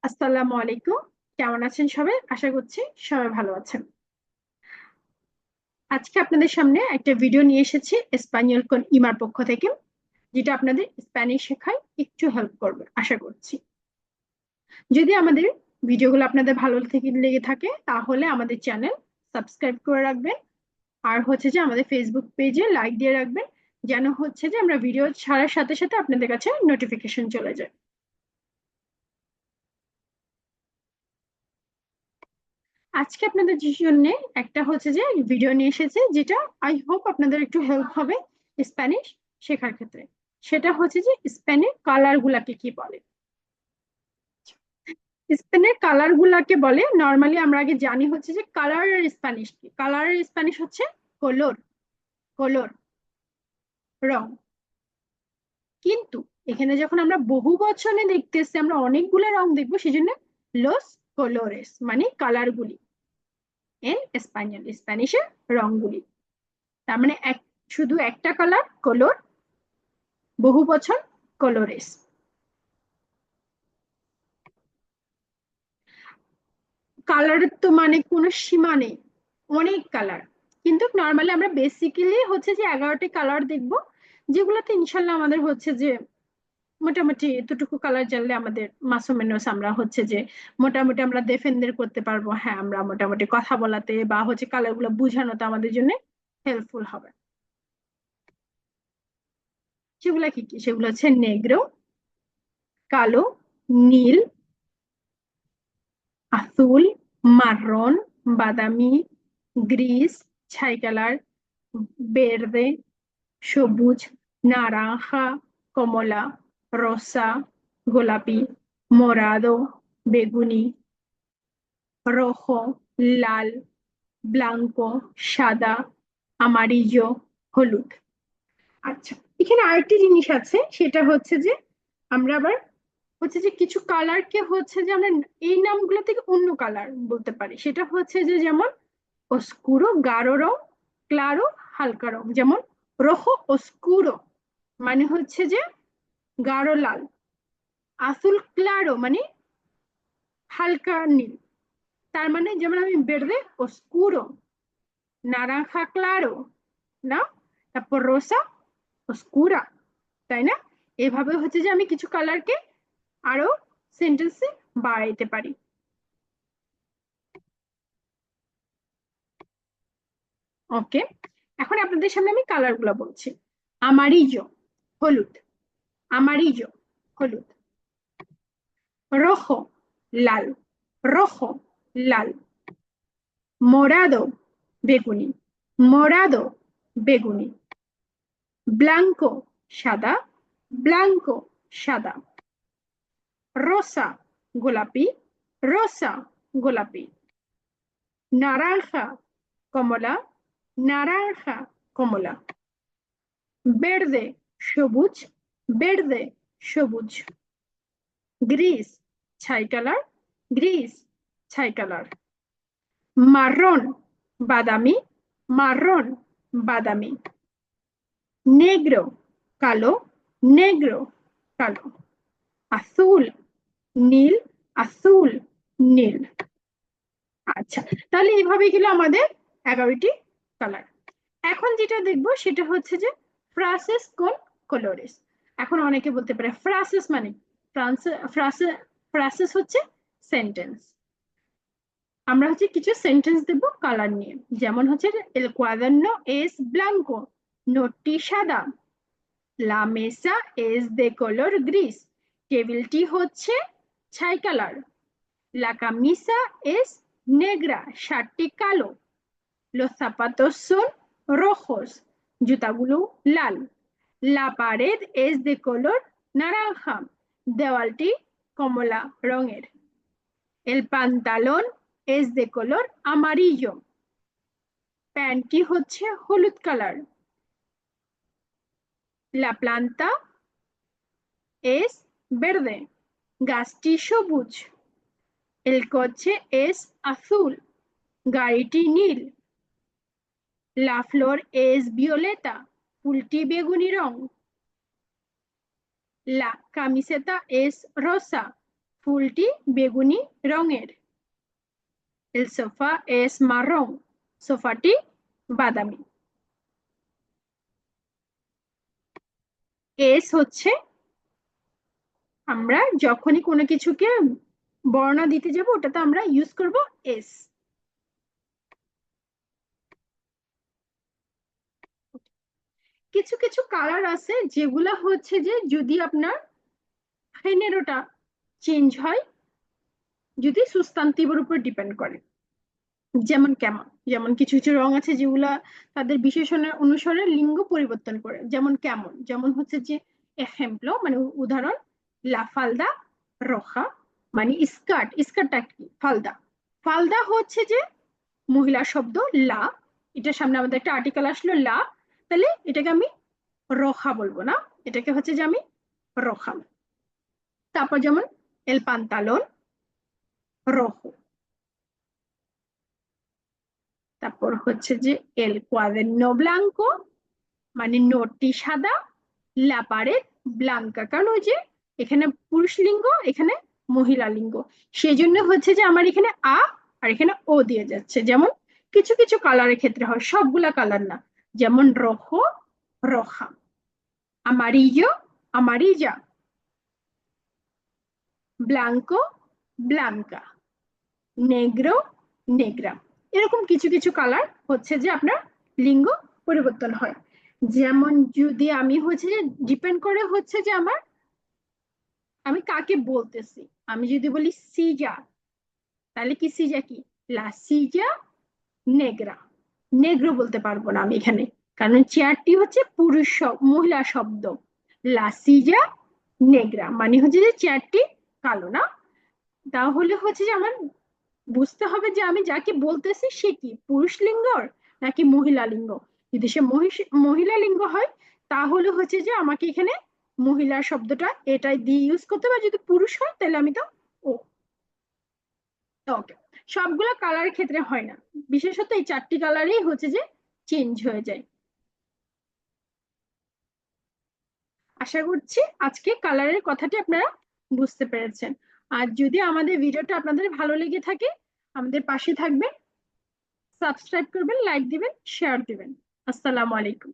আসসালামু আলাইকুম। কেমন আছেন সবাই? আশা করছি সবাই ভালো আছেন। আজকে আপনাদের সামনে একটা ভিডিও নিয়ে এসেছি স্প্যানিয়ল কোন ইমার পক্ষ থেকে, যেটা আপনাদের স্প্যানিশ শেখায় একটু হেল্প করবে আশা করছি। যদি আমাদের ভিডিওগুলো আপনাদের ভালো থেকে লেগে থাকে তাহলে আমাদের চ্যানেল সাবস্ক্রাইব করে রাখবেন। আর হচ্ছে যে আমাদের ফেসবুক পেজে লাইক দিয়ে রাখবেন, যেন হচ্ছে যে আমরা ভিডিও ছাড়ার সাথে সাথে আপনাদের কাছে নোটিফিকেশন চলে যায়। আজকে আপনাদের জন্য একটা হচ্ছে যে ভিডিও নিয়ে এসেছে, যেটা আই হোপ আপনাদের একটু হেল্প হবে স্প্যানিশ শেখার ক্ষেত্রে। সেটা হচ্ছে যে স্পেনের কালার গুলাকে কি বলে। স্পেনের কালার গুলাকে বলে, নর্মালি আমরা আগে জানি হচ্ছে যে কালারের স্প্যানিশ কি। কালারের স্প্যানিশ হচ্ছে কলোর, কলোর, রং। কিন্তু এখানে যখন আমরা বহু বচনে দেখতেছি, আমরা অনেকগুলো রং দেখবো, সেজন্য লস কলোরেস মানে কালার গুলি, এন স্প্যানিয়াল স্প্যানিশের রংগুলি। তার মানে শুধু একটা কালার কলোর, বহু বছর কলোরেস। কালারের তো মানে কোনো সীমা নেই, অনেক কালার। কিন্তু নর্মালি আমরা বেসিক্যালি হচ্ছে যে 11টি কালার দেখবো, যেগুলোতে ইনশাল্লাহ আমাদের হচ্ছে যে মোটামুটি এতটুকু কালার জানলে আমাদের মাসোমেনোস আমরা হচ্ছে যে মোটামুটি আমরা ডিফেন্ডার করতে পারবো। হ্যাঁ, আমরা মোটামুটি কথা বলাতে বা হচ্ছে কালার গুলো বোঝানোতে আমাদের জন্য হেল্পফুল হবে। সেগুলা কি কি? সেগুলো হচ্ছে নেগ্রো, কালো, নীল, azul, marrón, বাদামি, গ্রিস, ছাই কালার, বের্দে, সবুজ, নারাঙ্গা, কমলা, রোসা, গোলাপি, মোরাদো, বেগুনি, রোজো, লাল, ব্লাঙ্কো, সাদা, আমারিজো, হলুদ। আচ্ছা, এখানে আরেকটি জিনিস আছে, সেটা হচ্ছে যে আমরা আবার হচ্ছে যে কিছু কালারকে হচ্ছে যে আমরা এই নামগুলো থেকে অন্য কালার বলতে পারি। সেটা হচ্ছে যে যেমন অস্কুরো গাঢ় রং, ক্লারো হালকা রং। যেমন রোজো অস্কুরো মানে হচ্ছে যে গাঢ় লাল, আসুল ক্লারো মানে হালকা নীল। তার মানে যেমন আমি বের্দে অস্কুরো, নারাঙ্গা ক্লারো, না, তারপর রোসা অস্কুরা, তাই না? এভাবে হচ্ছে যে আমি কিছু কালারকে আরো সেন্টেন্সে বাড়াইতে পারি। ওকে, এখন আপনাদের সামনে আমি কালার গুলো বলছি। আমারিজো হলুদ, আমারিজো হলুদ। রোজো লাল, রোজো লাল। মোরাদো বেগুনি, মোরাদো বেগুনি। ব্লাঙ্কো সাদা, ব্লাঙ্কো সাদা। রোসা গোলাপি, রোসা গোলাপি। নারাঙ্গা কমলা, নারাঙ্গা কমলা। বের্দে সবুজ, বের্দে সবুজ। গ্রিস ছাই কালার, গ্রিস ছাই কালার। মাররন বাদামি, মাররন বাদামি। নেগ্রো কালো, নেগ্রো কালো। আসুল নীল, আসুল নীল। আচ্ছা, তাহলে এইভাবে গেল আমাদের 11টি কালার। এখন যেটা দেখবো সেটা হচ্ছে যে ফ্রাসেস কোন কলোরেস। এখন অনেকে বলতে পারে ফ্রাসেস মানে ফ্রাসেস হচ্ছে সেন্টেন্স। আমরা হচ্ছে কিছু সেন্টেন্স দেব কালার নিয়ে। যেমন হচ্ছে el cuaderno es blanco, নোটটি সাদা। la mesa es de color gris, টেবিলটি হচ্ছে ছাই colour. la camisa es negra, শার্টটি কালো। los zapatos son rojos, জুতাগুলো লাল। la pared es de color naranja, দেওয়ালটি কমলা রঙের। el pantalón es de color amarillo, প্যান্টটি হচ্ছে হলুদ colour. la planta es verde, গাছটি সবুজ। el coche es azul, গাড়িটি নীল। la flor es violeta, ফুলটি বেগুনি রং। la camiseta es rosa, ফুলটি বেগুনি রঙের। El sofá es marrón. সোফাটি বাদামি। এস হচ্ছে আমরা যখনই কোনো কিছুকে বর্ণনা দিতে যাব ওটাতে আমরা ইউজ করব এস। কিছু কিছু কালার আছে যেগুলা হচ্ছে যে যদি আপনার হেনেরোটা চেঞ্জ হয়, যদি সুস্তান্তিবের উপর ডিপেন্ড করে। যেমন কেমন, যেমন কিছু কিছু রং আছে যেগুলা তাদের বিশেষণের অনুসারে লিঙ্গ পরিবর্তন করে। যেমন কেমন, যেমন হচ্ছে যে এজেম্পলো মানে উদাহরণ, লা ফালদা রোজা মানে স্কার্ট। স্কার্টটা কি? ফালদা। ফালদা হচ্ছে যে মহিলা শব্দ লা, এটার সামনে আমাদের একটা আর্টিকেল আসলো লা, তাহলে এটাকে আমি রোজা বলবো না, এটাকে হচ্ছে যে আমি রোজা। তারপর যেমন এল পান্তালন রোজো। তারপর হচ্ছে যে এল cuaderno blanco মানে নোটটি সাদা, লা pared blanca কারণ ওই যে এখানে পুরুষ লিঙ্গ, এখানে মহিলা লিঙ্গ, সেই জন্য হচ্ছে যে আমার এখানে আ আর এখানে ও দিয়ে যাচ্ছে। যেমন কিছু কিছু কালারের ক্ষেত্রে হয়, সবগুলা কালার না। যেমন রোজো রোজা, amarillo amarilla, blanco blanca, নেগ্রো নেগ্রা। এরকম কিছু কিছু কালার হচ্ছে যে আপনার লিঙ্গ পরিবর্তন হয়। যেমন যদি আমি হচ্ছে যে ডিপেন্ড করে হচ্ছে যে আমার আমি কাকে বলতেছি। আমি যদি বলি সিজা, তাহলে কি সিজা কি? লা সিজা নেগ্রা। নেগ্রো বলতে পারবো না আমি এখানে, কারণ চেয়ারটি হচ্ছে পুরুষ মহিলা শব্দ। লা সিজা নেগ্রা মানে হচ্ছে যে চেয়ারটি কালো না। তাহলে হচ্ছে যে আমার বুঝতে হবে যে আমি যাকে বলতেছি সে কি পুরুষ লিঙ্গ নাকি মহিলা লিঙ্গ। যদি সে মহিলা লিঙ্গ হয় তাহলে হচ্ছে যে আমাকে এখানে মহিলা শব্দটা এটাই দিয়ে ইউজ করতে হবে। যদি পুরুষ হয় তাহলে আমি তো ও। ওকে, সবগুলো কালারের ক্ষেত্রে হয় না, বিশেষত এই চারটি কালারই হচ্ছে যে চেঞ্জ হয়ে যায়। আশা করছি আজকে কালারের কথাটি আপনারা বুঝতে পেরেছেন। আর যদি আমাদের ভিডিওটা আপনাদের ভালো লেগে থাকে আমাদের পাশে থাকবেন, সাবস্ক্রাইব করবেন, লাইক দিবেন, শেয়ার দিবেন। আসসালামু আলাইকুম।